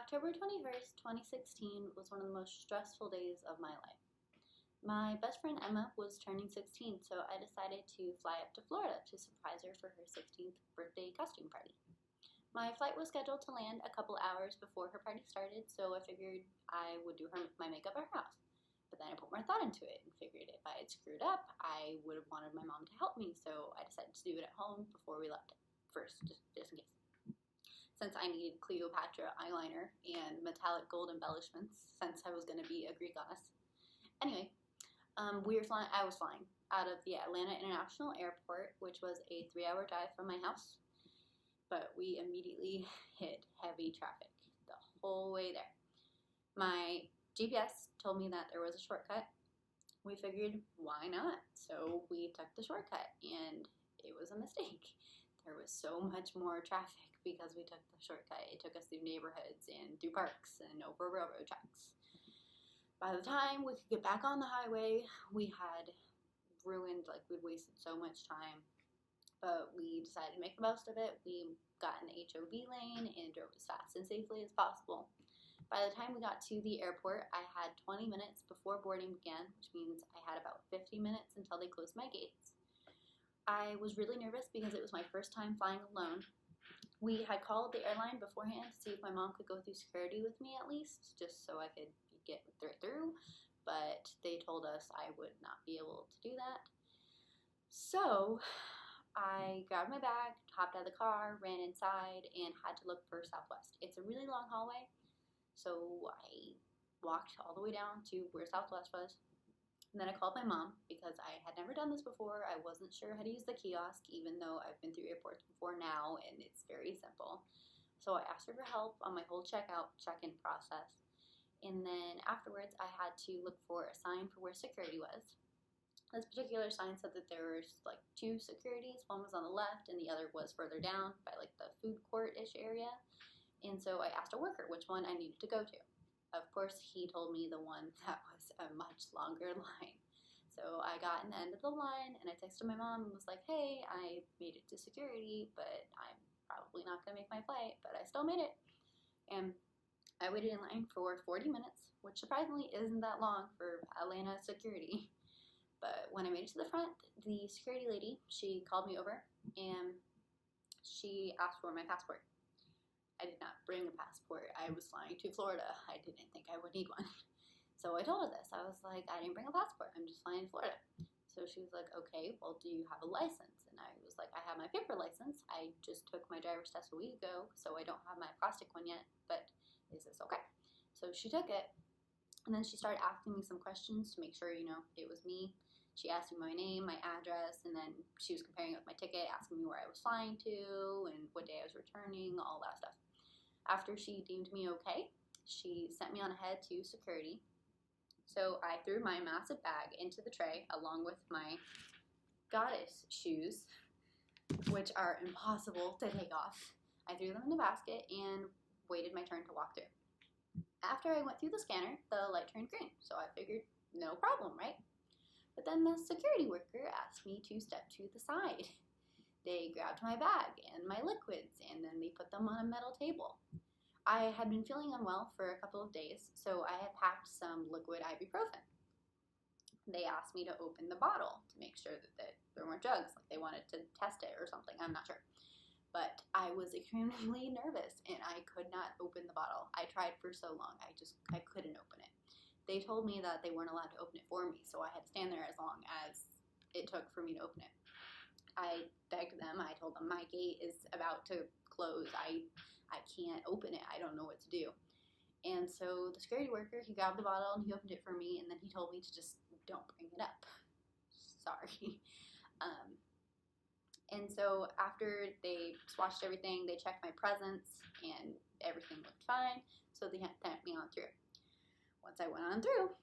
October 21st, 2016 was one of the most stressful days of my life. My best friend Emma was turning 16, so I decided to fly up to Florida to surprise her for her 16th birthday costume party. My flight was scheduled to land a couple hours before her party started, so I figured I would do my makeup at her house. But then I put more thought into it and figured if I had screwed up, I would have wanted my mom to help me, so I decided to do it at home before we left first, just in case. Since I needed Cleopatra eyeliner and metallic gold embellishments, since I was going to be a Greek goddess. Anyway, I was flying out of the Atlanta International Airport, which was a 3-hour drive from my house. But we immediately hit heavy traffic the whole way there. My GPS told me that there was a shortcut. We figured, why not? So we took the shortcut, and it was a mistake. There was so much more traffic because we took the shortcut. It took us through neighborhoods and through parks and over railroad tracks. By the time we could get back on the highway, we had we'd wasted so much time. But we decided to make the most of it. We got in the HOV lane and drove as fast and safely as possible. By the time we got to the airport, I had 20 minutes before boarding began, which means I had about 50 minutes until they closed my gates. I was really nervous because it was my first time flying alone. We had called the airline beforehand to see if my mom could go through security with me at least, just so I could get through, but they told us I would not be able to do that. So I grabbed my bag, hopped out of the car, ran inside, and had to look for Southwest. It's a really long hallway, so I walked all the way down to where Southwest was. And then I called my mom because I had never done this before. I wasn't sure how to use the kiosk, even though I've been through airports before now, and it's very simple. So I asked her for help on my whole check-in process. And then afterwards, I had to look for a sign for where security was. This particular sign said that there was like 2 securities. One was on the left, and the other was further down by like the food court-ish area. And so I asked a worker which one I needed to go to. Of course, he told me the one that was a much longer line. So I got in the end of the line, and I texted my mom and was like, hey, I made it to security, but I'm probably not going to make my flight, but I still made it. And I waited in line for 40 minutes, which surprisingly isn't that long for Atlanta security. But when I made it to the front, the security lady, she called me over, and she asked for my passport. I did not bring a passport. I was flying to Florida. I didn't think I would need one. So I told her this. I was like, I didn't bring a passport. I'm just flying to Florida. So she was like, okay, well, do you have a license? And I was like, I have my paper license. I just took my driver's test a week ago, so I don't have my plastic one yet, but is this okay? So she took it, and then she started asking me some questions to make sure, it was me. She asked me my name, my address, and then she was comparing it with my ticket, asking me where I was flying to and what day I was returning, all that stuff. After she deemed me okay, she sent me on ahead to security. So I threw my massive bag into the tray along with my goddess shoes, which are impossible to take off. I threw them in the basket and waited my turn to walk through. After I went through the scanner, the light turned green, so I figured no problem, right? But then the security worker asked me to step to the side. They grabbed my bag and my liquids, and then they put them on a metal table. I had been feeling unwell for a couple of days, so I had packed some liquid ibuprofen. They asked me to open the bottle to make sure that there weren't drugs, like they wanted to test it or something, I'm not sure. But I was extremely nervous, and I could not open the bottle. I tried for so long, I couldn't open it. They told me that they weren't allowed to open it for me, so I had to stand there as long as it took for me to open it. I begged them. I told them my gate is about to close. I can't open it. I don't know what to do. And so the security worker, he grabbed the bottle and he opened it for me, and then he told me to just don't bring it up. Sorry. And so after they swatched everything, they checked my presents, and everything looked fine, so they sent me on through. Once I went on through,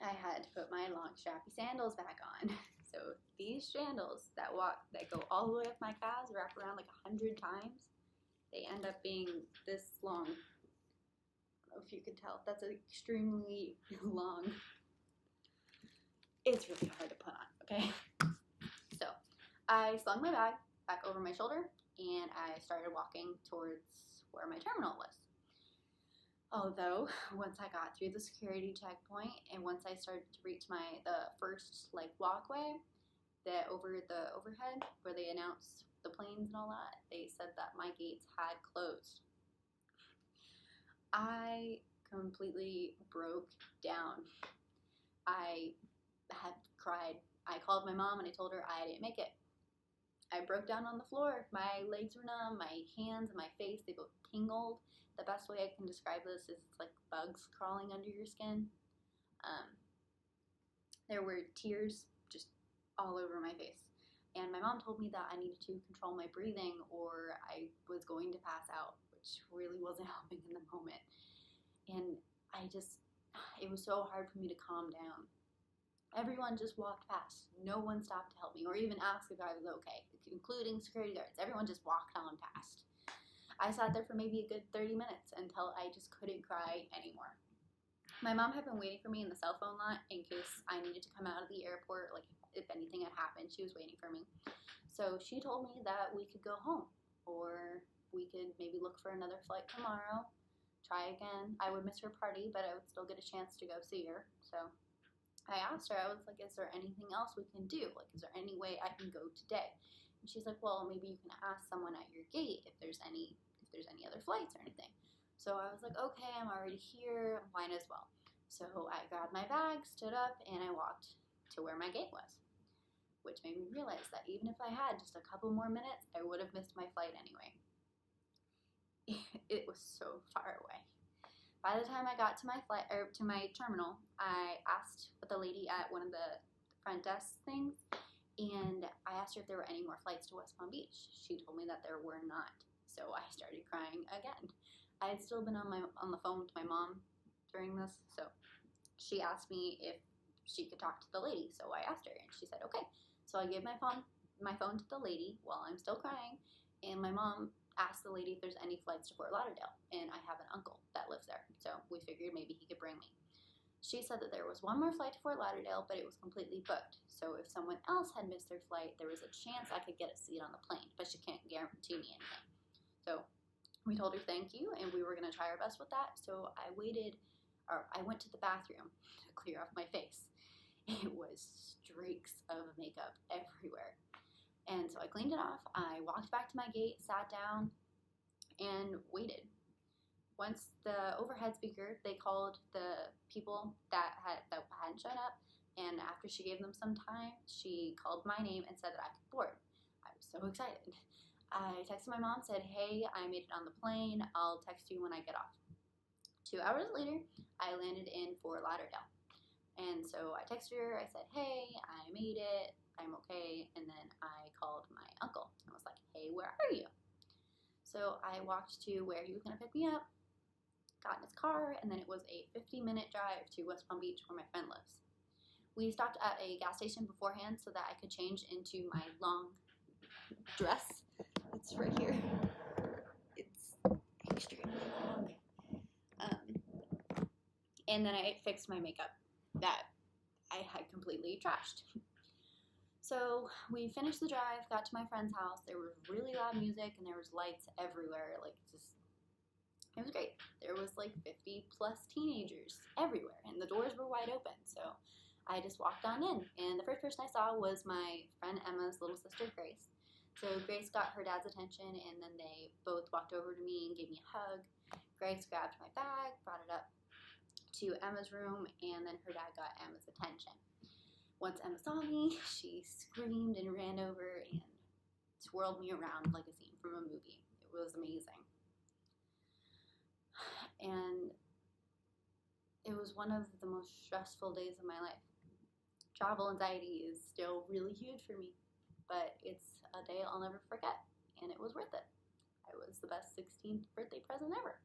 I had to put my long strappy sandals back on. So these sandals that go all the way up my calves, wrap around like 100 times, they end up being this long. I don't know if you can tell. That's extremely long. It's really hard to put on, okay? So I slung my bag back over my shoulder, and I started walking towards where my terminal was. Although, once I got through the security checkpoint and once I started to reach the first like walkway over the overhead where they announce the planes and all that, they said that my gates had closed. I completely broke down. I had cried. I called my mom and I told her I didn't make it. I broke down on the floor. My legs were numb, my hands and my face, they both tingled. The best way I can describe this is it's like bugs crawling under your skin. There were tears just all over my face. And my mom told me that I needed to control my breathing or I was going to pass out, which really wasn't helping in the moment. And it was so hard for me to calm down. Everyone just walked past. No one stopped to help me or even ask if I was okay, including security guards. Everyone just walked on past. I sat there for maybe a good 30 minutes until I just couldn't cry anymore. My mom had been waiting for me in the cell phone lot in case I needed to come out of the airport, like if anything had happened, she was waiting for me. So she told me that we could go home or we could maybe look for another flight tomorrow, try again. I would miss her party, but I would still get a chance to go see her. So I asked her, I was like, is there anything else we can do? Like, is there any way I can go today? And she's like, well, maybe you can ask someone at your gate if there's any other flights or anything. So I was like, okay, I'm already here, might as well. So I grabbed my bag, stood up, and I walked to where my gate was, which made me realize that even if I had just a couple more minutes, I would have missed my flight anyway. It was so far away. By the time I got to my terminal, I asked the lady at one of the front desk things, and I asked her if there were any more flights to West Palm Beach. She told me that there were not. So I started crying again. I had still been on the phone with my mom during this, so she asked me if she could talk to the lady. So I asked her, and she said okay. So I gave my phone to the lady while I'm still crying, and my mom asked the lady if there's any flights to Fort Lauderdale, and I have an uncle that lives there, so we figured maybe he could bring me. She said that there was one more flight to Fort Lauderdale, but it was completely booked. So if someone else had missed their flight, there was a chance I could get a seat on the plane, but she can't guarantee me anything. So we told her thank you, and we were going to try our best with that. So I went to the bathroom to clear off my face. It was streaks of makeup everywhere. And so I cleaned it off. I walked back to my gate, sat down, and waited. Once the overhead speaker, they called the people that hadn't shown up, and after she gave them some time, she called my name and said that I could board. I was so excited. I texted my mom, said, hey, I made it on the plane. I'll text you when I get off. 2 hours later, I landed in Fort Lauderdale. And so I texted her, I said, hey, I made it, I'm okay. And then I called my uncle and was like, hey, where are you? So I walked to where he was going to pick me up, got in his car, and then it was a 50-minute drive to West Palm Beach where my friend lives. We stopped at a gas station beforehand so that I could change into my long dress. It's right here. It's extremely long. And then I fixed my makeup that I had completely trashed. So we finished the drive, got to my friend's house. There was really loud music and there was lights everywhere. It was great. There was like 50 plus teenagers everywhere and the doors were wide open. So I just walked on in, and the first person I saw was my friend Emma's little sister, Grace. So Grace got her dad's attention, and then they both walked over to me and gave me a hug. Grace grabbed my bag, brought it up to Emma's room, and then her dad got Emma's attention. Once Emma saw me, she screamed and ran over and twirled me around like a scene from a movie. It was amazing. And it was one of the most stressful days of my life. Travel anxiety is still really huge for me, but it's a day I'll never forget, and it was worth it. It was the best 16th birthday present ever.